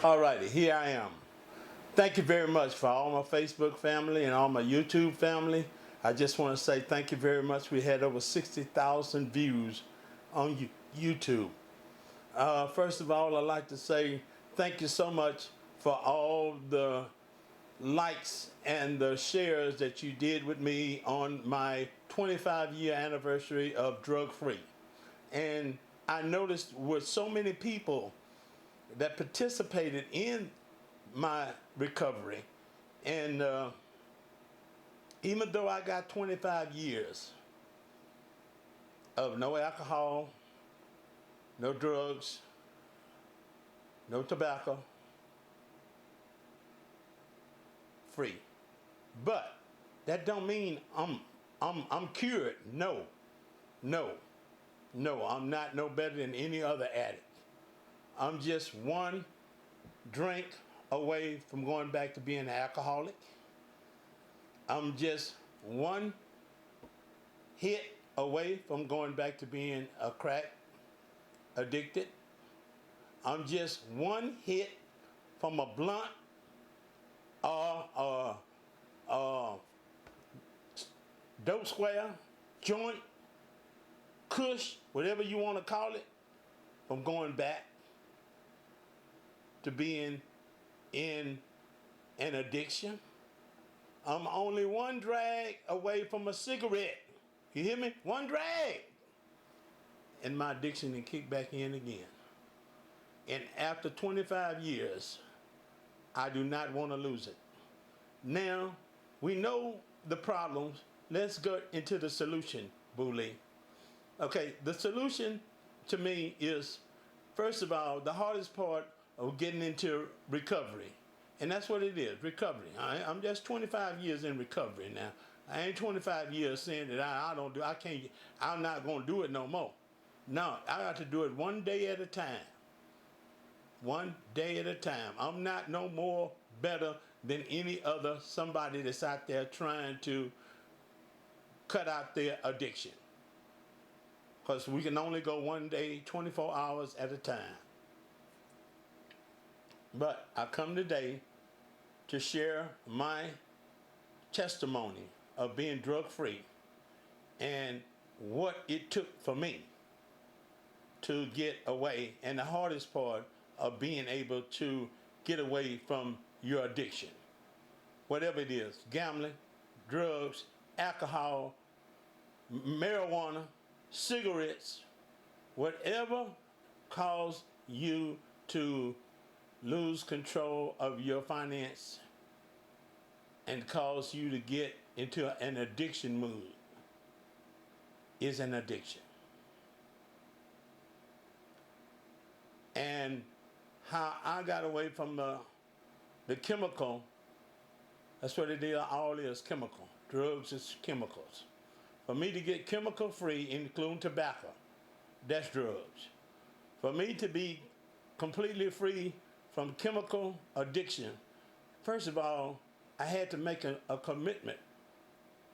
All righty, here I am. Thank you very much for all my Facebook family and all my YouTube family. I just want to say thank you very much. We had over 60,000 views on YouTube. First of all, I'd like to say thank you so much for all the likes and the shares that you did with me on my 25-year anniversary of Drug Free. And I noticed with so many people that participated in my recovery, and even though I got 25 years of no alcohol, no drugs, no tobacco, free, but that don't mean I'm cured. No, no, no. I'm not no better than any other addict. I'm just one drink away from going back to being an alcoholic. I'm just one hit away from going back to being a crack addicted. I'm just one hit from a blunt or a dope square, joint, kush, whatever you want to call it, from going back to being in an addiction. I'm only one drag away from a cigarette. You hear me? One drag. And my addiction can kick back in again. And after 25 years, I do not want to lose it. Now, we know the problems. Let's go into the solution, Boo Lee. Okay, the solution to me is, first of all, the hardest part of getting into recovery. And that's what it is, recovery. I'm just 25 years in recovery now. I ain't 25 years saying that I'm not going to do it no more. No, I got to do it one day at a time. One day at a time. I'm not no more better than any other somebody that's out there trying to cut out their addiction. Because we can only go one day, 24 hours at a time. But I come today to share my testimony of being drug free and what it took for me to get away, and the hardest part of being able to get away from your addiction. Whatever it is, gambling, drugs, alcohol, marijuana, cigarettes, whatever cause you to lose control of your finance and cause you to get into an addiction mood is an addiction. And how I got away from the chemical, that's what it is, all is chemical. Drugs is chemicals. For me to get chemical free, including tobacco, that's drugs. For me to be completely free from chemical addiction, first of all, I had to make a commitment.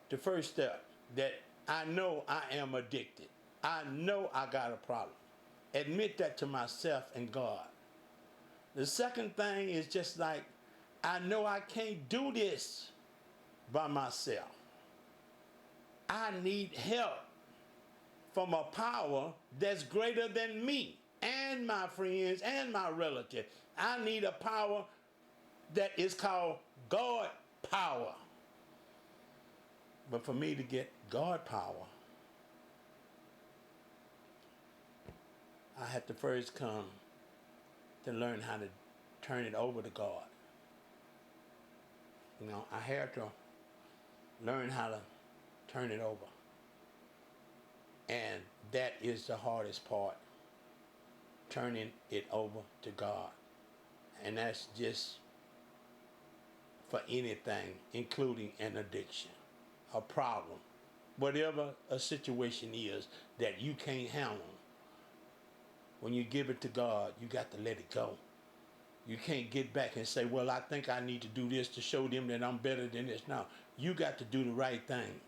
The first step, that I know I am addicted. I know I got a problem. Admit that to myself and God. The second thing is just like, I know I can't do this by myself. I need help from a power that's greater than me and my friends and my relatives. I need a power that is called God power. But for me to get God power, I had to first come to learn how to turn it over to God. You know, I had to learn how to turn it over. And that is the hardest part, turning it over to God. And that's just for anything, including an addiction, a problem, whatever a situation is that you can't handle. When you give it to God, you got to let it go. You can't get back and say, well, I think I need to do this to show them that I'm better than this. No, you got to do the right thing.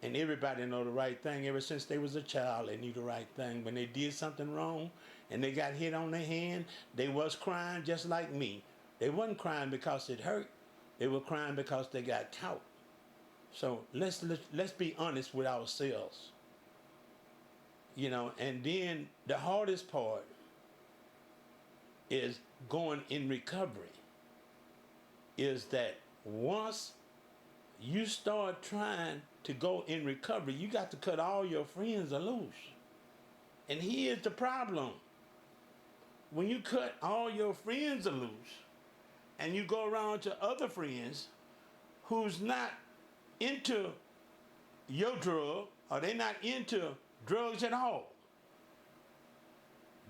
And everybody know the right thing. Ever since they was a child, they knew the right thing. When they did something wrong and they got hit on their hand, they was crying just like me. They wasn't crying because it hurt. They were crying because they got caught. So let's be honest with ourselves. And then the hardest part is going in recovery. Is that once you start trying to go in recovery, you got to cut all your friends loose. And here's the problem. When you cut all your friends loose and you go around to other friends who's not into your drug or they're not into drugs at all,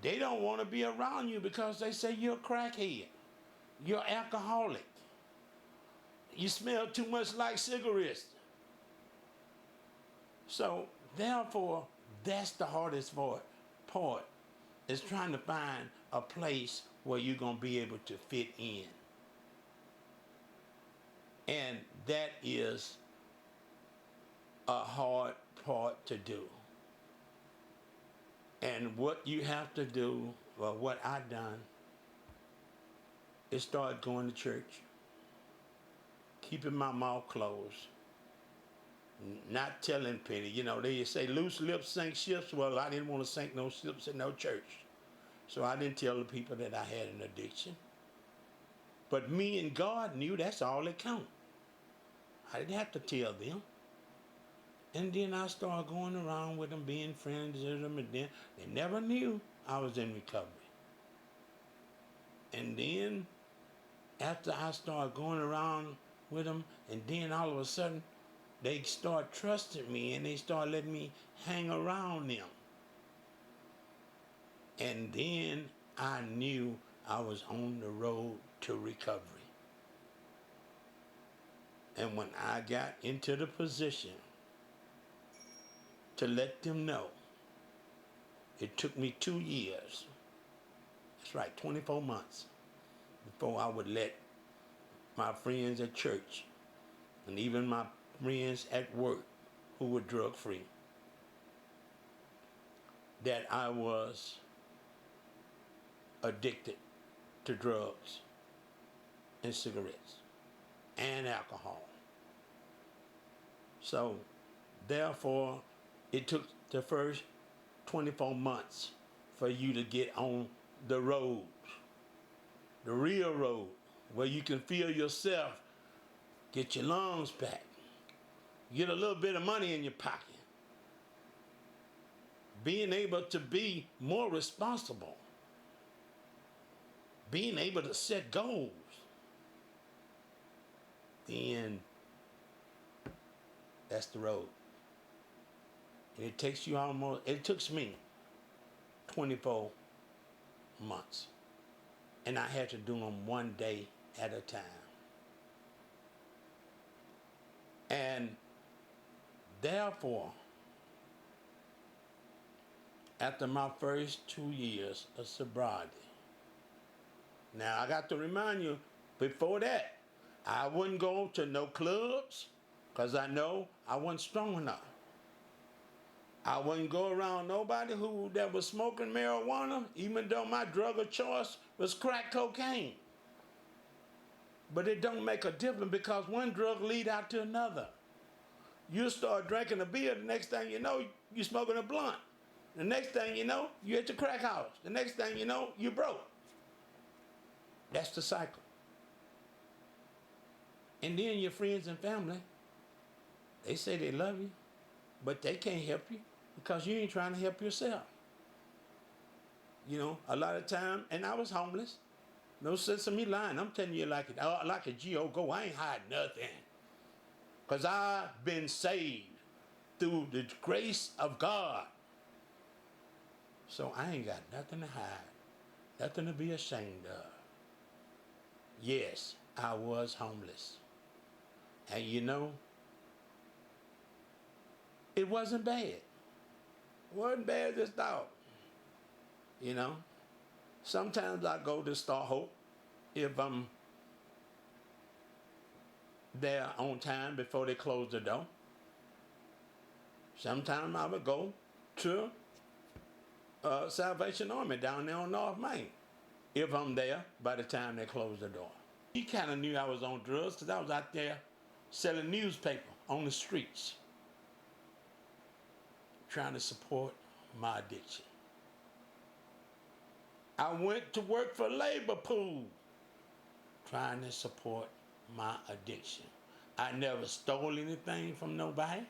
they don't want to be around you because they say you're a crackhead, you're alcoholic, you smell too much like cigarettes. So therefore, that's the hardest part is trying to find a place where you're going to be able to fit in. And that is a hard part to do. And what you have to do, or what I done, is start going to church, keeping my mouth closed, not telling Penny. They say loose lips sink ships. Well, I didn't want to sink no ships in no church. So I didn't tell the people that I had an addiction. But me and God knew that's all that counted. I didn't have to tell them. And then I started going around with them, being friends with them, and then they never knew I was in recovery. And then after I started going around with them, and then all of a sudden, they start trusting me and they start letting me hang around them. And then I knew I was on the road to recovery. And when I got into the position to let them know, it took me 2 years. That's right, 24 months before I would let my friends at church and even my friends at work who were drug free, that I was addicted to drugs and cigarettes and alcohol. So therefore, it took the first 24 months for you to get on the road, the real road, where you can feel yourself, get your lungs back, get a little bit of money in your pocket, being able to be more responsible, being able to set goals. Then that's the road. And it took me 24 months. And I had to do them one day at a time. And therefore, after my first 2 years of sobriety, now I got to remind you, before that, I wouldn't go to no clubs because I know I wasn't strong enough. I wouldn't go around nobody that was smoking marijuana, even though my drug of choice was crack cocaine. But it don't make a difference because one drug lead out to another. You start drinking a beer, the next thing you know, you're smoking a blunt. The next thing you know, you're at the crack house. The next thing you know, you're broke. That's the cycle. And then your friends and family, they say they love you, but they can't help you because you ain't trying to help yourself. A lot of time, and I was homeless. No sense of me lying. I'm telling you like a G.O. go. I ain't hiding nothing. Because I've been saved through the grace of God. So I ain't got nothing to hide, nothing to be ashamed of. Yes, I was homeless. And it wasn't bad. It wasn't bad as thought. Sometimes I go to Star Hope if I'm there on time before they close the door. Sometimes I would go to Salvation Army down there on North Main, if I'm there by the time they close the door. He kind of knew I was on drugs because I was out there selling newspaper on the streets, trying to support my addiction. I went to work for Labor Pool, trying to support my addiction. I never stole anything from nobody.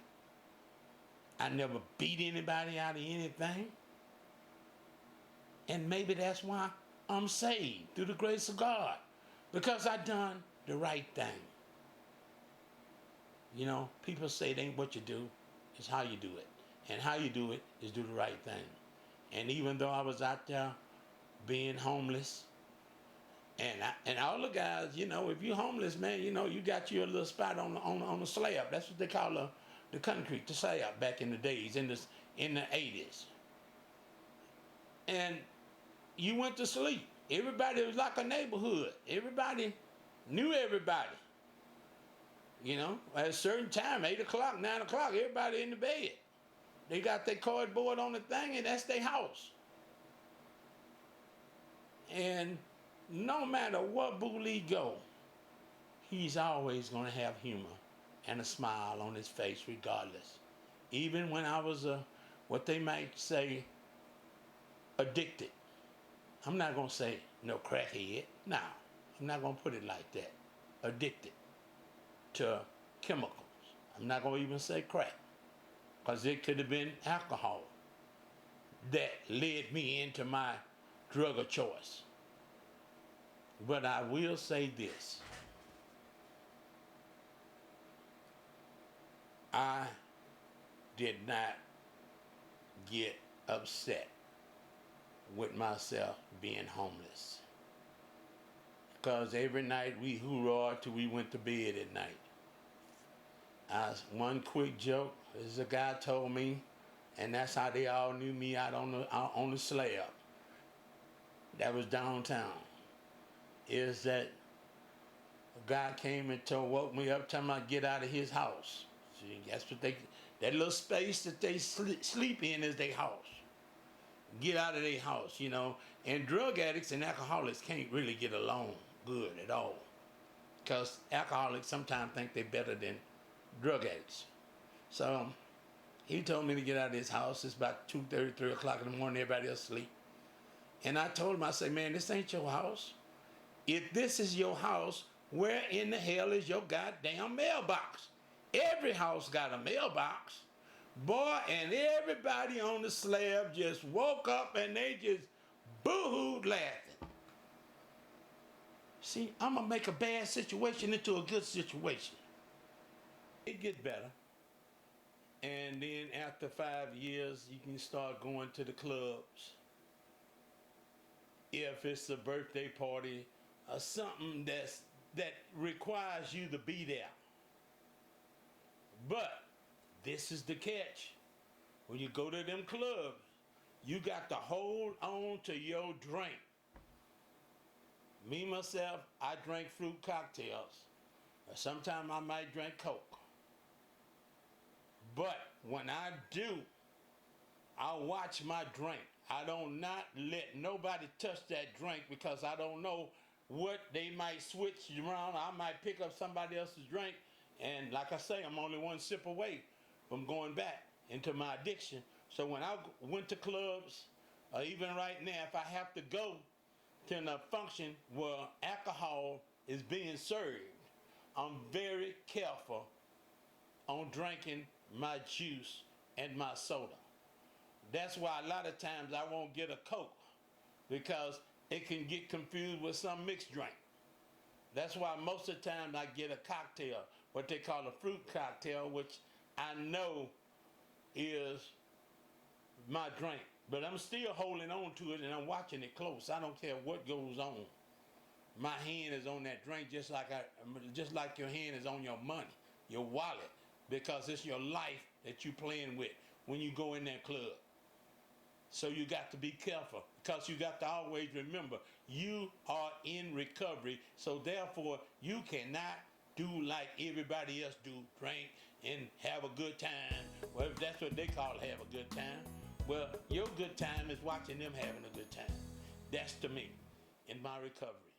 I never beat anybody out of anything. And maybe that's why I'm saved through the grace of God, because I done the right thing. You know, people say it ain't what you do, it's how you do it. And how you do it is do the right thing. And even though I was out there being homeless, and all the guys, you know, if you're homeless, man, you know, you got your little spot on the slab. That's what they call the concrete, the slab back in the days, in the 80s. And you went to sleep. Everybody was like a neighborhood. Everybody knew everybody. You know, at a certain time, 8 o'clock, 9 o'clock, everybody in the bed. They got their cardboard on the thing, and that's their house. And no matter what Booley go, he's always going to have humor and a smile on his face regardless. Even when I was what they might say, addicted. I'm not going to say no crackhead. No, I'm not going to put it like that. Addicted to chemicals. I'm not going to even say crack, because it could have been alcohol that led me into my drug of choice. But I will say this. I did not get upset with myself being homeless, because every night we hoorah'd till we went to bed at night. One quick joke is a guy told me, and that's how they all knew me out on the slab. That was downtown. Is that a guy came and woke me up, telling me I'd get out of his house. See, that's what that little space that they sleep in is their house. Get out of their house, you know. And drug addicts and alcoholics can't really get along good at all, because alcoholics sometimes think they're better than drug addicts. So he told me to get out of his house. It's about 2:30, 3 o'clock in the morning. Everybody else asleep. And I told him, I said, man, this ain't your house. If this is your house, where in the hell is your goddamn mailbox? Every house got a mailbox. Boy, and everybody on the slab just woke up and they just boo-hooed laughing. See, I'm going to make a bad situation into a good situation. It gets better. And then after 5 years, you can start going to the clubs. If it's a birthday party or something that requires you to be there. But this is the catch. When you go to them clubs, you got to hold on to your drink. Me, myself, I drink fruit cocktails. Sometimes I might drink Coke. But when I do, I watch my drink. I don't not let nobody touch that drink, because I don't know what they might switch around. I might pick up somebody else's drink. And like I say, I'm only one sip away from going back into my addiction. So when I went to clubs, or even right now, if I have to go to a function where alcohol is being served, I'm very careful on drinking my juice and my soda. That's why a lot of times I won't get a Coke, because it can get confused with some mixed drink. That's why most of the time I get a cocktail, what they call a fruit cocktail, which I know is my drink. But I'm still holding on to it, and I'm watching it close. I don't care what goes on. My hand is on that drink, just like your hand is on your money, your wallet, because it's your life that you're playing with when you go in that club. So you got to be careful, because you got to always remember, you are in recovery, so therefore you cannot do like everybody else do, drink and have a good time. Well, if that's what they call have a good time, well, your good time is watching them having a good time. That's to me in my recovery.